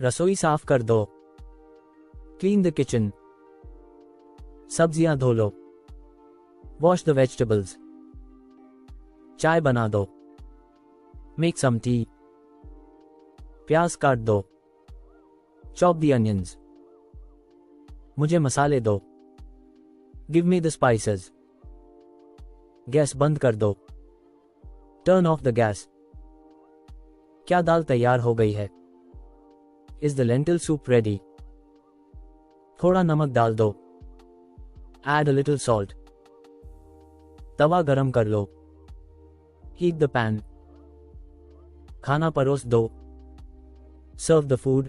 रसोई साफ कर दो। Clean the kitchen. सब्जियां धो लो। Wash the vegetables. चाय बना दो। Make some tea. प्याज काट दो। Chop the onions. मुझे मसाले दो। Give me the spices. Gas बंद कर दो। Turn off the gas. क्या दाल तैयार हो गई है? Is the lentil soup ready? थोड़ा नमक डाल दो। Add a little salt. तवा गरम कर लो। Heat the pan. खाना परोस दो। Serve the food.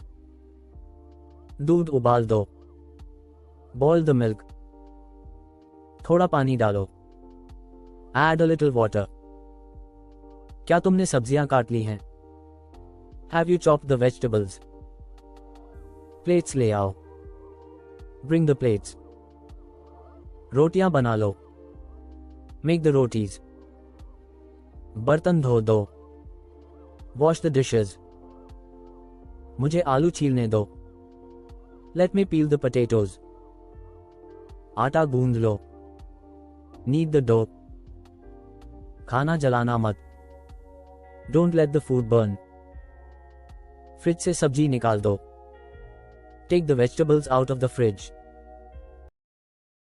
दूध उबाल दो। Boil the milk. थोड़ा पानी डालो। Add a little water. क्या तुमने सब्जियां काट ली हैं? Have you chopped the vegetables? Plates ले आओ। Bring the plates. रोटियां बना लो। Make the rotis. बर्तन धो दो। Wash the dishes. मुझे आलू छीलने दो। Let me peel the potatoes. आटा गूंद लो। Knead the dough. खाना जलाना मत। Don't let the food burn. Fridge से सब्जी निकाल दो। Take the vegetables out of the fridge.